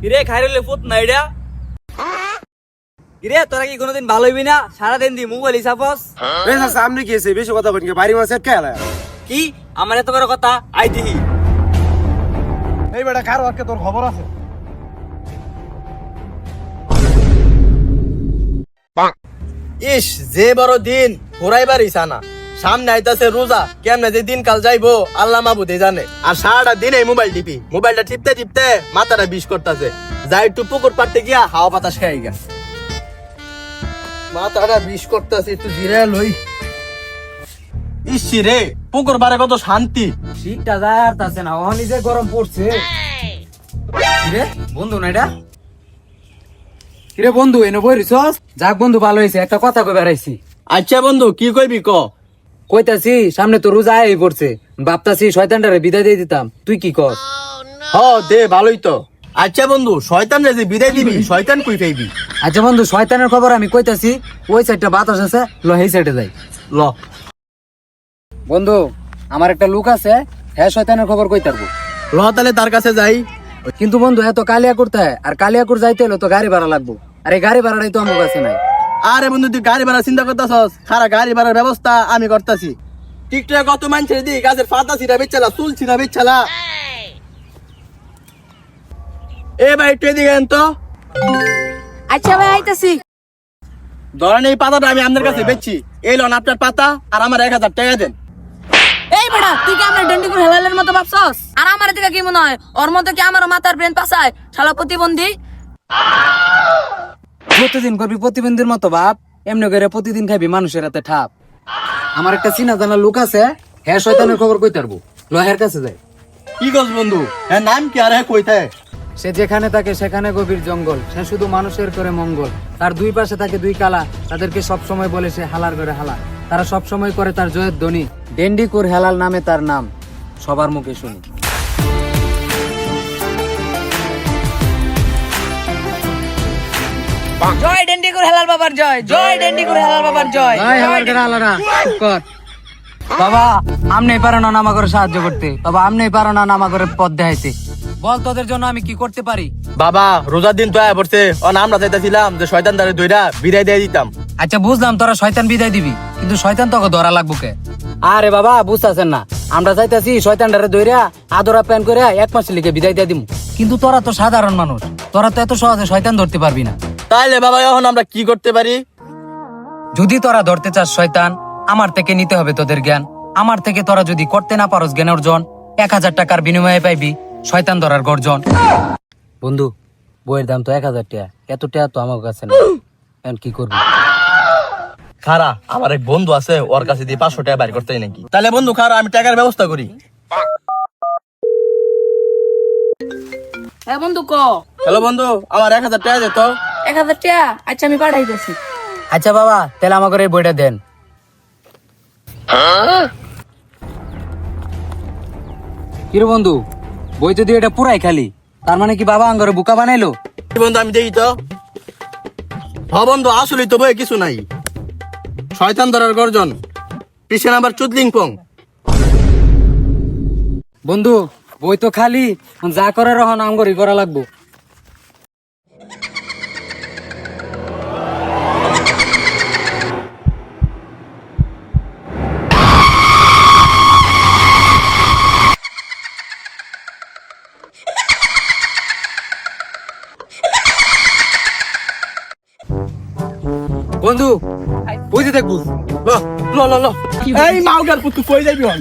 কিরে খাইরলে ফুট নাইডা কিরে তোরা কি কোনোদিন ভালো হইবি না সারাদিন দি মোবাইল হিসাবস সামনে গিয়েছে বেশি কথা বলি বাড়ি মাসে খেলা কি আমার এত বড় কথা আই দিহি এই বেটা কার ওকে তোর খবর আছে ইস যে বড় দিন ঘুরাইবার ইসানা সামনে আইতাছে রোজা কেমনে যে দিন কাল যাইবো আল্লাহ মাবুদে জানে আর সারাটা দিন এই মোবাইল টিপি মোবাইলটা টিপতে টিপতে মাথাটা বিষ করতেছে যাই একটু পুকুর পাড়তে গিয়া হাওয়া বাতাস খাই গা মাথাটা বিষ করতেছে একটু জিরে লই ইসি রে পুকুর পাড়ে কত শান্তি শীতটা যার তাছে না ওহনি যে গরম পড়ছে কিরে বন্ধু না এটা কিরে বন্ধু এনে বইরিছস যাক বন্ধু ভালো হইছে একটা কথা কই বেরাইছি আচ্ছা বন্ধু কি কইবি ক কইতাছি সামনে তো রোজা আই পড়ছে ভাবতাছি শয়তানটারে বিদায় দিয়ে দিতাম তুই কি কর হ দে ভালোই তো আচ্ছা বন্ধু শয়তান রে যে বিদায় দিবি শয়তান কই পাইবি আচ্ছা বন্ধু শয়তানের খবর আমি কইতাছি ওই সাইডটা বাতাস আছে ল এই সাইডে যাই ল বন্ধু আমার একটা লোক আছে হ্যাঁ শয়তানের খবর কই তারবো ল তাহলে তার কাছে যাই কিন্তু বন্ধু এত কালিয়াকুর তাই আর কালিয়াকুর যাইতে হলে তো গাড়ি ভাড়া লাগবো আর এই গাড়ি ভাড়াটাই তো আমার কাছে নাই আরে বন্ধু তুই গাড়ি ভাড়া চিন্তা করতেছস খারা গাড়ি ভাড়ার ব্যবস্থা আমি করতেছি টিকটকে কত মানুষের দি গাছের পাতা ছিড়া বেচালা চুল ছিড়া বেচালা এ ভাই একটু এদিকে আন তো আচ্ছা ভাই আইতাছি। ধরেন এই পাতাটা আমি আপনার কাছে বেচছি এই লোন আপনার পাতা আর আমার 1000 টাকা দেন এই বেটা তুই কি আমার ডন্ডিকুর হেলালের মতো ভাবছস? আর আমার দিকে কি মনে হয় ওর মতো কি আমার মাথার ব্রেন পাসায় শালা প্রতিবন্ধী? প্রতিদিন করবি প্রতিবন্ধীর মতো বাপ এমনি করে প্রতিদিন খাবি মানুষের হাতে ঠাপ আমার একটা চিনা জানা লোক আছে হ্যাঁ শয়তানের খবর কই তারবো লহের কাছে যাই কি গছ বন্ধু হ্যাঁ নাম কি আর হ্যাঁ কইতায় সে যেখানে থাকে সেখানে গভীর জঙ্গল সে শুধু মানুষের করে মঙ্গল তার দুই পাশে থাকে দুই কালা তাদেরকে সব সময় বলে সে হালার করে হালা তারা সব সময় করে তার জয়ের ধ্বনি ডেন্ডিকুর হেলাল নামে তার নাম সবার মুখে শুনি জয় ডন্ডিকুর হেলাল বাবার জয়, জয় ডন্ডিকুর হেলাল বাবার জয়। বাবা আমনে পারো না নামা করে সাহায্য করতে বাবা আমনে পারো না নামা করে পথ দেখাইতে বল তোদের জন্য আমি কি করতে পারি বাবা রোজার দিন তো আয়া পড়ছে ও আমরা চাইতেছিলাম যে শয়তান দ্বারে দইরা বিদায় দিয়ে দিতাম আচ্ছা বুঝলাম তোরা শয়তান বিদায় দিবি কিন্তু শয়তান তোকে ধরা লাগবো কে আরে বাবা বুঝতেছেন না আমরা চাইতেছি শয়তানটারে দইরা আদরা প্যান করে 1 মাস লিখে বিদায় দিয়ে দিমু কিন্তু তোরা তো সাধারণ মানুষ তোরা তো এত সহজে শয়তান ধরতে পারবি না তাইলে বাবা এখন আমরা কি করতে পারি যদি তোরা ধরতে চাস শয়তান আমার থেকে নিতে হবে তোদের জ্ঞান আমার থেকে তোরা যদি করতে না পারস জ্ঞান অর্জন 1000 টাকার বিনিময়ে পাইবি শয়তান ধরার গর্জন বন্ধু বইয়ের দাম তো 1000 টাকা এত টাকা তো আমার কাছে না এখন কি করবি খারা আমার এক বন্ধু আছে ওর কাছে দিয়ে 500 টাকা বাইর করতে নাকি তাহলে বন্ধু খারা আমি টাকার ব্যবস্থা করি হ্যাঁ বন্ধু ক হ্যালো বন্ধু আমার 1000 টাকা দে তো 1000 টাকা আচ্ছা আমি পাঠাইতেছি। আচ্ছা বাবা তাহলে আমাকে এই বইটা দেন কিরে বন্ধু বই তো দিয়ে এটা পুরাই খালি তার মানে কি বাবা আঙ্গরে বুকা বানাইলো বন্ধু আমি দেখি তো বন্ধু আসলে তো বই কিছু নাই শয়তান ধরার গর্জন পিছনে আবার চুদলিং পং বন্ধু বই তো খালি যা করার হন আঙ্গরি করা লাগবো বন্ধু বুঝে দেখবো ল ল ল এই মাউগার পুতু কই যাবি হন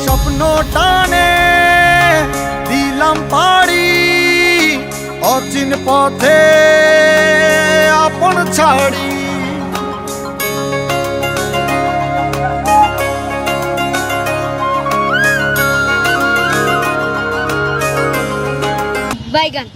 স্বপ্ন টানে দিলাম পাড়ি অচিন পথে আপন ছাড়ি বাইগান।